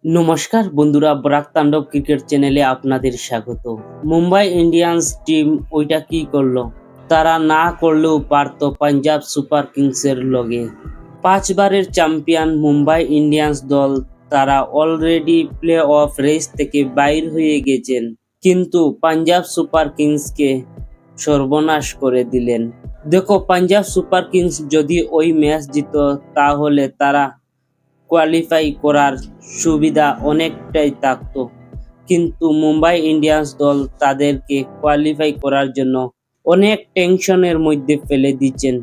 নমস্কার বন্ধুরা, ব্রাক তাণ্ডব ক্রিকেট চ্যানেলে আপনাদের স্বাগত। মুম্বাই ইন্ডিয়ান্স টিম ওইটা কি করলো? তারা না করলেও পারত পাঞ্জাব সুপার কিংসের লগে। 5 বারের চ্যাম্পিয়ন মুম্বাই ইন্ডিয়ান্স দল তারা অলরেডি প্লে অফ রেস থেকে বাইর হয়ে গেছেন, কিন্তু পাঞ্জাব সুপার কিংসকে সর্বনাশ করে দিলেন। দেখো, পাঞ্জাব সুপার কিংস যদি ওই ম্যাচ জিত তাহলে তারা কোয়ালিফাই করার সুবিধা অনেকটাই থাকতো, কিন্তু মুম্বাই ইন্ডিয়ান্স দল তাদেরকে কোয়ালিফাই করার জন্য অনেক টেনশনের মধ্যে ফেলে দিচ্ছেন।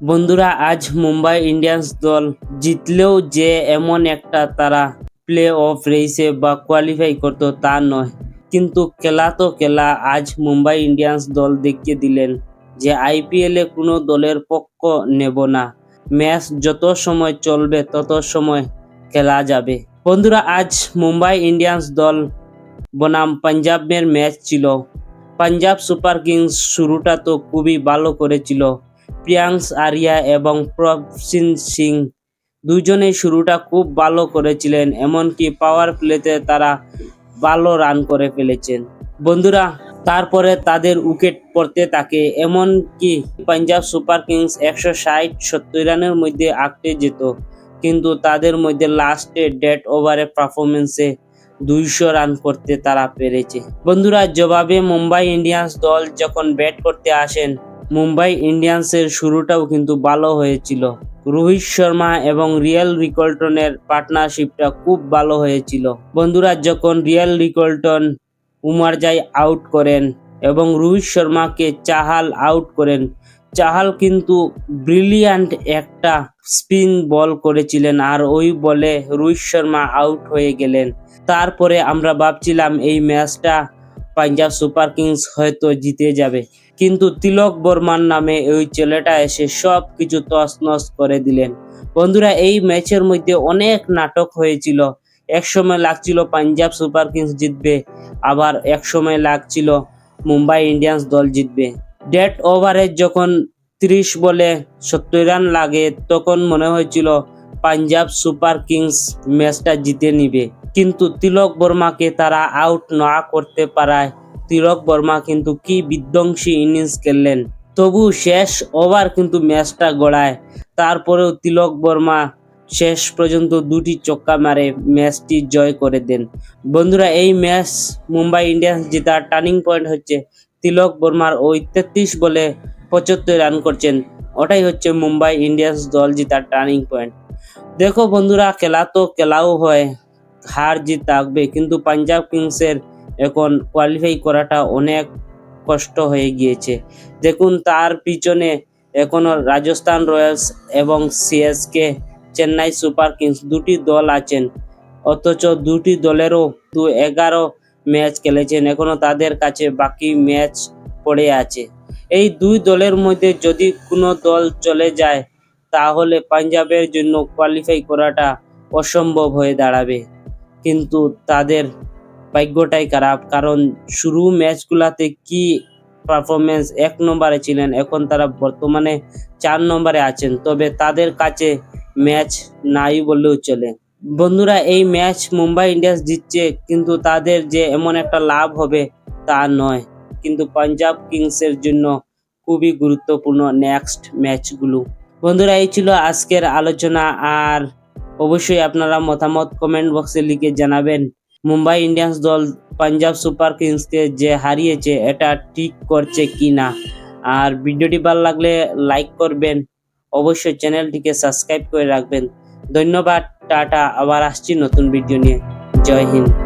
বন্ধুরা, আজ মুম্বাই ইন্ডিয়ান্স দল জিতলেও যে এমন একটা তারা প্লে অফ রেসে বা কোয়ালিফাই করতো তা নয়, কিন্তু খেলা তো খেলা। আজ মুম্বাই ইন্ডিয়ান্স দল দেখিয়ে দিলেন যে আইপিএলে কোনো দলের পক্ষ নেব না, ম্যাচ যত সময় চলবে তত সময় খেলা যাবে। বন্ধুরা, আজ মুম্বাই ইন্ডিয়ান্স দল বনাম পাঞ্জাবের ম্যাচ ছিল। পাঞ্জাব সুপার কিংস শুরুটা তো খুবই ভালো করেছিল। প্রিয়াংশ আরিয়া এবং প্রভসিন সিং দুজনেই শুরুটা খুব ভালো করেছিলেন, এমনকি পাওয়ার প্লেতে তারা ভালো রান করে ফেলেছেন। বন্ধুরা, তারপরে তাদের উইকেট পড়তে থাকে, এমনকি পাঞ্জাব সুপার কিংস 160-70 রানের মধ্যে আটকে যেত, কিন্তু তাদের মধ্যে লাস্টে ডেড ওভারে পারফরমেন্সে 200 রান করতে তারা পেরেছে। বন্ধুরা, জবাবে মুম্বাই ইন্ডিয়ান্স দল যখন ব্যাট করতে আসেন, মুম্বাই ইন্ডিয়ান্সের শুরুটাও কিন্তু ভালো হয়েছিল। রোহিত শর্মা এবং রিয়াল রিকল্টনের পার্টনারশিপটা খুব ভালো হয়েছিল। বন্ধুরা, যখন রিয়াল রিকল্টন উমারজাই আউট করেন এবং রোহিত শর্মাকে চাহাল আউট করেন, চাহাল কিন্তু ব্রিলিয়ান্ট একটা স্পিন বল করেছিলেন, আর ওই বলে রোহিত শর্মা আউট হয়ে গেলেন। তারপরে আমরা ভাবছিলাম এই ম্যাচটা পাঞ্জাব সুপার কিংস হয়তো জিতে যাবে, কিন্তু তিলক বর্মার নামে ওই ছেলেটা এসে সব কিছু তছনছ করে দিলেন। বন্ধুরা, এই ম্যাচের মধ্যে অনেক নাটক হয়েছিল। এক সময় লাগছিল পাঞ্জাব সুপার কিংস জিতবে, আবার এক সময় লাগছিল মুম্বাই ইন্ডিয়ান্স দল জিতবে। ডেড ওভারে যখন 30 বলে 70 রান লাগে, তখন মনে হয়েছিল পাঞ্জাব সুপার কিংস ম্যাচটা জিতে নিবে, কিন্তু তিলক বর্মাকে তারা আউট না করতে পারায় তিলক বর্মা কিন্তু কি বিধ্বংসী ইনিংস খেললেন। তবু শেষ ওভার কিন্তু ম্যাচটা গড়ায়, তারপরেও তিলক বর্মা শেষ পর্যন্ত 2টি ছক্কা মারে ম্যাচটি জয় করে দেন। বন্ধুরা, এই ম্যাচ মুম্বাই ইন্ডিয়ান্স জেতার টার্নিং পয়েন্ট হচ্ছে তিলক বর্মার ওই 33 বলে 75 রান করছেন, ওটাই হচ্ছে মুম্বাই ইন্ডিয়ান্স দল জেতার টার্নিং পয়েন্ট। দেখো বন্ধুরা, খেলা তো খেলাও হয়, হার জিত থাকবে, কিন্তু পাঞ্জাব কিংসের এখন কোয়ালিফাই করাটা অনেক কষ্ট হয়ে গিয়েছে। দেখুন, তার পিছনে এখনো রাজস্থান রয়্যালস এবং সিএসকে, চেন্নাই সুপার কিংস দুটি দল আছেন, অথচ দুটি দলেরও 11 ম্যাচ খেলেছেন, এখনো তাদের কাছে বাকি ম্যাচ পড়ে আছে। এই দুই দলের মধ্যে যদি কোনো দল চলে যায় তাহলে পাঞ্জাবের জন্য কোয়ালিফাই করাটা অসম্ভব হয়ে দাঁড়াবে, কিন্তু তাদের ভাগ্যটাই খারাপ, কারণ শুরু ম্যাচগুলাতে কি পারফরমেন্স 1 নম্বরে ছিলেন, এখন তারা বর্তমানে 4 নম্বরে আছেন, তবে তাদের কাছে ম্যাচ নাই বললেও চলে। বন্ধুরা, এই ম্যাচ মুম্বাই ইন্ডিয়ান্স জিতছে, কিন্তু তাদের যে এমন একটা লাভ হবে তা নয়, কিন্তু পাঞ্জাব কিংসের জন্য খুবই গুরুত্বপূর্ণ নেক্সট ম্যাচগুলো। বন্ধুরা, এই ছিল আজকের আলোচনা, আর অবশ্যই আপনারা মতামত কমেন্ট বক্সে লিখে জানাবেন মুম্বাই ইন্ডিয়ান্স দল পাঞ্জাব সুপার কিংসকে যে হারিয়েছে এটা ঠিক করছে কি না। আর ভিডিওটি ভালো লাগলে লাইক করবেন, অবশ্যই চ্যানেলটিকে সাবস্ক্রাইব করে রাখবেন। ধন্যবাদ, টাটা, আবার আসছি নতুন ভিডিও নিয়ে। জয় হিন্দ।